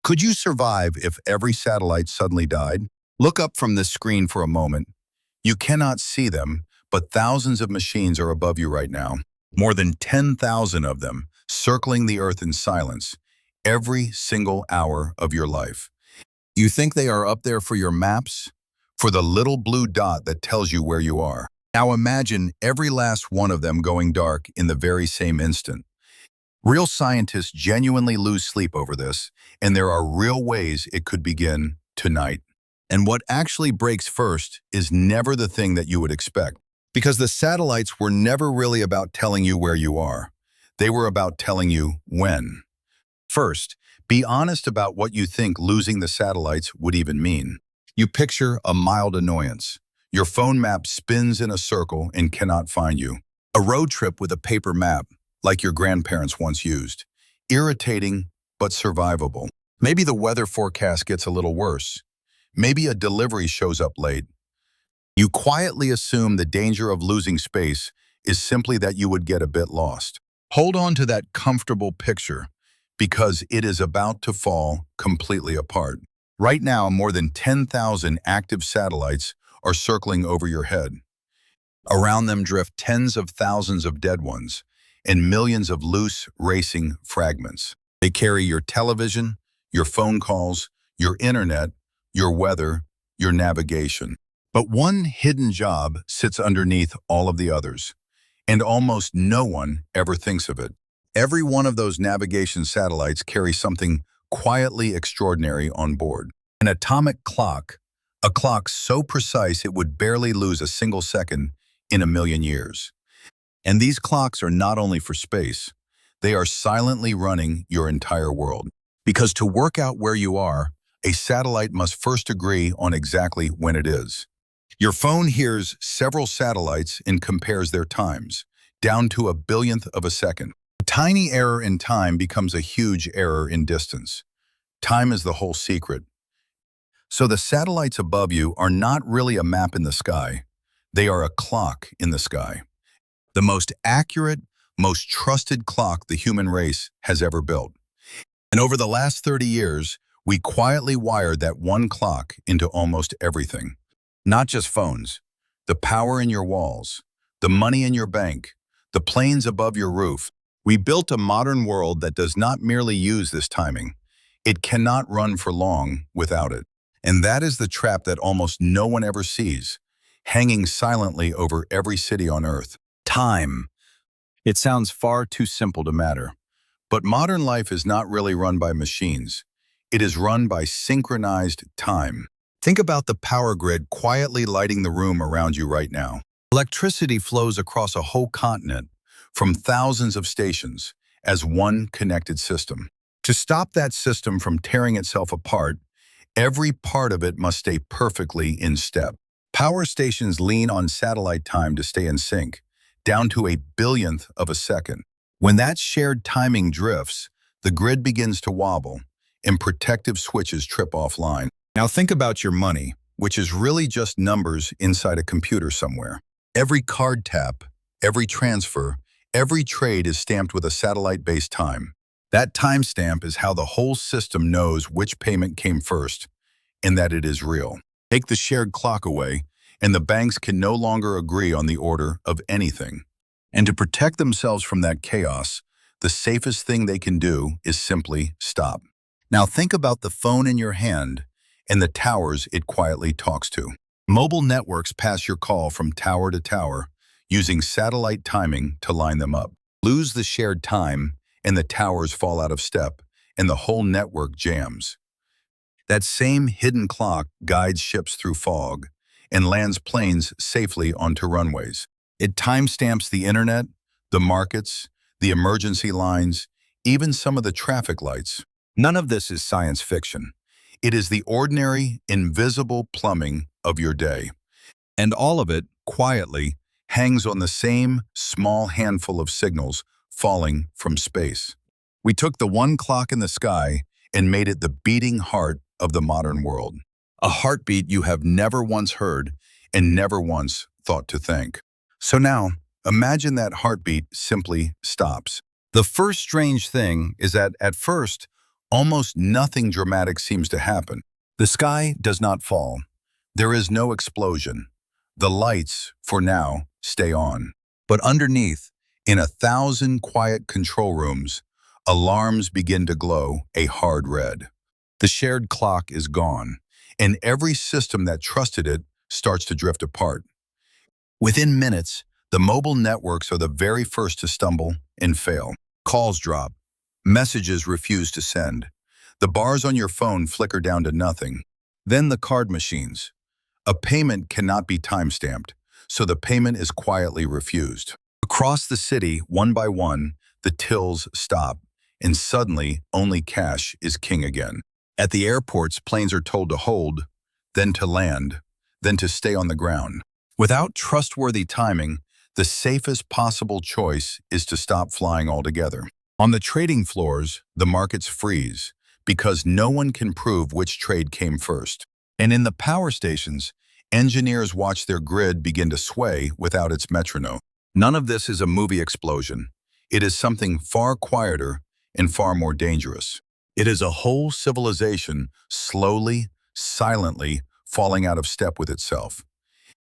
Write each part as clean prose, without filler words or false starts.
Could you survive if every satellite suddenly died? Look up from this screen for a moment. You cannot see them, but thousands of machines are above you right now. More than 10,000 of them, circling the Earth in silence, every single hour of your life. You think they are up there for your maps? For the little blue dot that tells you where you are. Now imagine every last one of them going dark in the very same instant. Real scientists genuinely lose sleep over this, and there are real ways it could begin tonight. And what actually breaks first is never the thing that you would expect, because the satellites were never really about telling you where you are. They were about telling you when. First, be honest about what you think losing the satellites would even mean. You picture a mild annoyance. Your phone map spins in a circle and cannot find you. A road trip with a paper map, like your grandparents once used. Irritating, but survivable. Maybe the weather forecast gets a little worse. Maybe a delivery shows up late. You quietly assume the danger of losing space is simply that you would get a bit lost. Hold on to that comfortable picture, because it is about to fall completely apart. Right now, more than 10,000 active satellites are circling over your head. Around them drift tens of thousands of dead ones and millions of loose, racing fragments. They carry your television, your phone calls, your internet, your weather, your navigation. But one hidden job sits underneath all of the others, and almost no one ever thinks of it. Every one of those navigation satellites carries something quietly extraordinary on board. An atomic clock, a clock so precise it would barely lose a single second in a million years. And these clocks are not only for space, they are silently running your entire world. Because to work out where you are, a satellite must first agree on exactly when it is. Your phone hears several satellites and compares their times, down to a billionth of a second. A tiny error in time becomes a huge error in distance. Time is the whole secret. So the satellites above you are not really a map in the sky. They are a clock in the sky. The most accurate, most trusted clock the human race has ever built. And over the last 30 years, we quietly wired that one clock into almost everything. Not just phones, the power in your walls, the money in your bank, the planes above your roof. We built a modern world that does not merely use this timing. It cannot run for long without it. And that is the trap that almost no one ever sees, hanging silently over every city on Earth. Time. It sounds far too simple to matter. But modern life is not really run by machines. It is run by synchronized time. Think about the power grid quietly lighting the room around you right now. Electricity flows across a whole continent from thousands of stations as one connected system. To stop that system from tearing itself apart, every part of it must stay perfectly in step. Power stations lean on satellite time to stay in sync, down to a billionth of a second. When that shared timing drifts, the grid begins to wobble, and protective switches trip offline. Now think about your money, which is really just numbers inside a computer somewhere. Every card tap, every transfer, every trade is stamped with a satellite-based time. That timestamp is how the whole system knows which payment came first, and that it is real. Take the shared clock away, and the banks can no longer agree on the order of anything. And to protect themselves from that chaos, the safest thing they can do is simply stop. Now think about the phone in your hand and the towers it quietly talks to. Mobile networks pass your call from tower to tower, using satellite timing to line them up. Lose the shared time, and the towers fall out of step, and the whole network jams. That same hidden clock guides ships through fog and lands planes safely onto runways. It timestamps the internet, the markets, the emergency lines, even some of the traffic lights. None of this is science fiction. It is the ordinary, invisible plumbing of your day. And all of it, quietly, hangs on the same small handful of signals falling from space. We took the one clock in the sky and made it the beating heart of the modern world. A heartbeat you have never once heard and never once thought to thank. So now, imagine that heartbeat simply stops. The first strange thing is that at first, Almost nothing dramatic seems to happen. The sky does not fall. There is no explosion. The lights, for now, stay on. But underneath, in 1,000 quiet control rooms, alarms begin to glow a hard red. The shared clock is gone, and every system that trusted it starts to drift apart. Within minutes, the mobile networks are the very first to stumble and fail. Calls drop. Messages refuse to send. The bars on your phone flicker down to nothing. Then the card machines. A payment cannot be time-stamped, so the payment is quietly refused. Across the city, one by one, the tills stop, and suddenly only cash is king again. At the airports, planes are told to hold, then to land, then to stay on the ground. Without trustworthy timing, the safest possible choice is to stop flying altogether. On the trading floors, the markets freeze because no one can prove which trade came first. And in the power stations, engineers watch their grid begin to sway without its metronome. None of this is a movie explosion. It is something far quieter and far more dangerous. It is a whole civilization slowly, silently falling out of step with itself.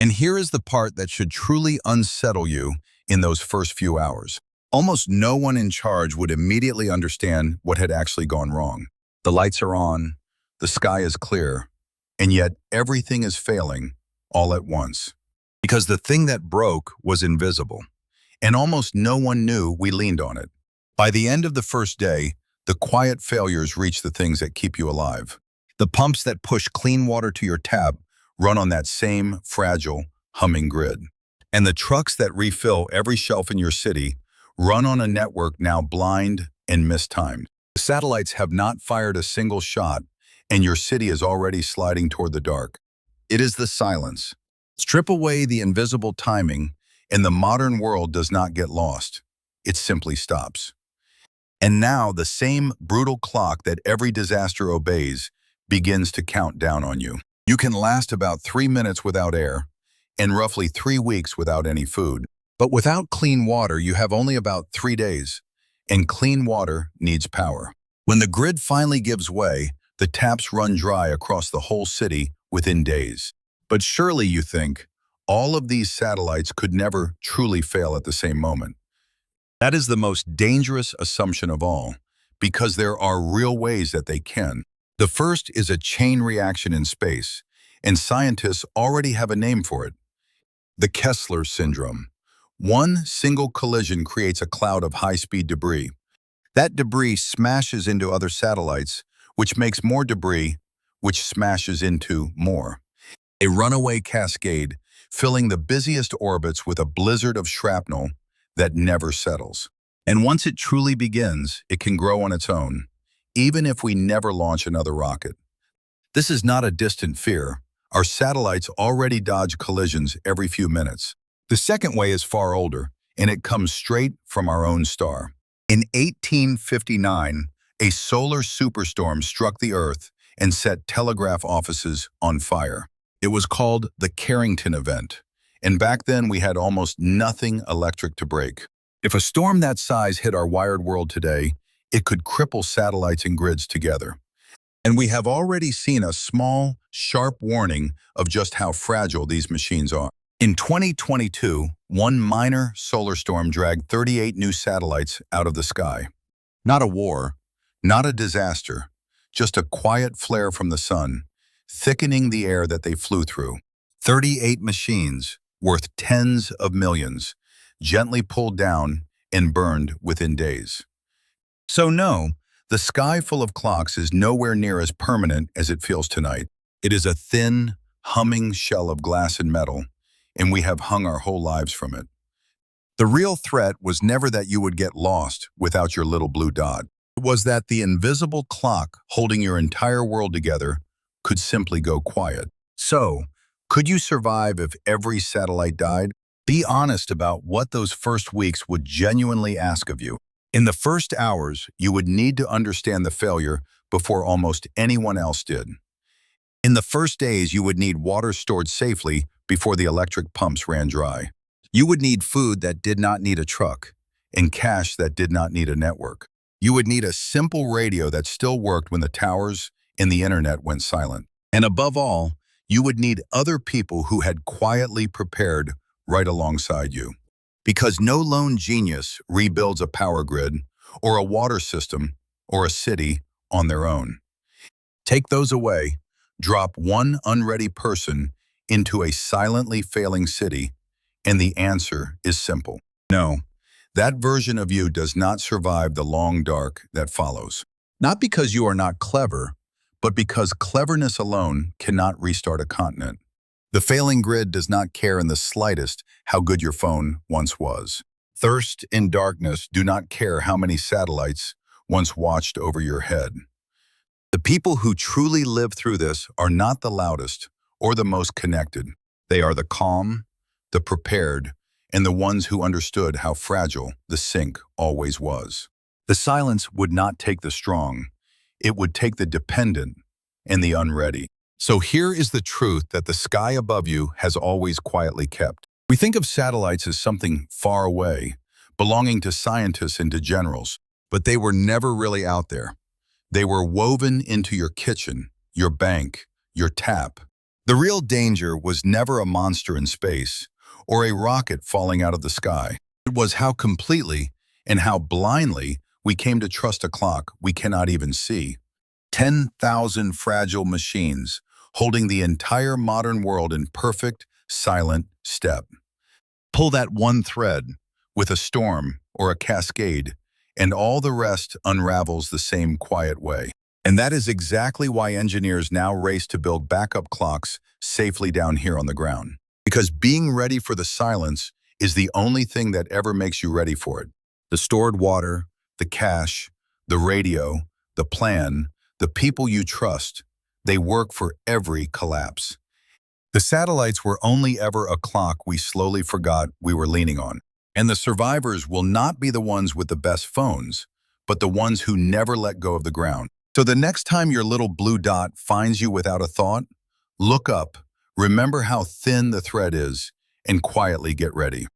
And here is the part that should truly unsettle you in those first few hours. Almost no one in charge would immediately understand what had actually gone wrong. The lights are on, the sky is clear, and yet everything is failing all at once. Because the thing that broke was invisible, and almost no one knew we leaned on it. By the end of the first day, the quiet failures reach the things that keep you alive. The pumps that push clean water to your tap run on that same fragile, humming grid. And the trucks that refill every shelf in your city run on a network now blind and mistimed. The satellites have not fired a single shot, and your city is already sliding toward the dark. It is the silence. Strip away the invisible timing, and the modern world does not get lost. It simply stops. And now the same brutal clock that every disaster obeys begins to count down on you. You can last about 3 minutes without air, and roughly 3 weeks without any food. But without clean water, you have only about 3 days, and clean water needs power. When the grid finally gives way, the taps run dry across the whole city within days. But surely, you think, all of these satellites could never truly fail at the same moment. That is the most dangerous assumption of all, because there are real ways that they can. The first is a chain reaction in space, and scientists already have a name for it: the Kessler syndrome. One single collision creates a cloud of high-speed debris. That debris smashes into other satellites, which makes more debris, which smashes into more. A runaway cascade, filling the busiest orbits with a blizzard of shrapnel that never settles. And once it truly begins, it can grow on its own, even if we never launch another rocket. This is not a distant fear. Our satellites already dodge collisions every few minutes. The second way is far older, and it comes straight from our own star. In 1859, a solar superstorm struck the Earth and set telegraph offices on fire. It was called the Carrington event, and back then we had almost nothing electric to break. If a storm that size hit our wired world today, it could cripple satellites and grids together. And we have already seen a small, sharp warning of just how fragile these machines are. In 2022, one minor solar storm dragged 38 new satellites out of the sky. Not a war, not a disaster, just a quiet flare from the sun, thickening the air that they flew through. 38 machines, worth tens of millions, gently pulled down and burned within days. So no, the sky full of clocks is nowhere near as permanent as it feels tonight. It is a thin, humming shell of glass and metal, and we have hung our whole lives from it. The real threat was never that you would get lost without your little blue dot. It was that the invisible clock holding your entire world together could simply go quiet. So, could you survive if every satellite died? Be honest about what those first weeks would genuinely ask of you. In the first hours, you would need to understand the failure before almost anyone else did. In the first days, you would need water stored safely before the electric pumps ran dry. You would need food that did not need a truck, and cash that did not need a network. You would need a simple radio that still worked when the towers and the internet went silent. And above all, you would need other people who had quietly prepared right alongside you. Because no lone genius rebuilds a power grid or a water system or a city on their own. Take those away, drop one unready person into a silently failing city, and the answer is simple. No, that version of you does not survive the long dark that follows. Not because you are not clever, but because cleverness alone cannot restart a continent. The failing grid does not care in the slightest how good your phone once was. Thirst and darkness do not care how many satellites once watched over your head. The people who truly live through this are not the loudest or the most connected. They are the calm, the prepared, and the ones who understood how fragile the sink always was. The silence would not take the strong. It would take the dependent and the unready. So here is the truth that the sky above you has always quietly kept. We think of satellites as something far away, belonging to scientists and to generals, but they were never really out there. They were woven into your kitchen, your bank, your tap. The real danger was never a monster in space or a rocket falling out of the sky. It was how completely and how blindly we came to trust a clock we cannot even see. 10,000 fragile machines holding the entire modern world in perfect, silent step. Pull that one thread with a storm or a cascade, and all the rest unravels the same quiet way. And that is exactly why engineers now race to build backup clocks safely down here on the ground. Because being ready for the silence is the only thing that ever makes you ready for it. The stored water, the cash, the radio, the plan, the people you trust, they work for every collapse. The satellites were only ever a clock we slowly forgot we were leaning on. And the survivors will not be the ones with the best phones, but the ones who never let go of the ground. So the next time your little blue dot finds you without a thought, look up, remember how thin the thread is, and quietly get ready.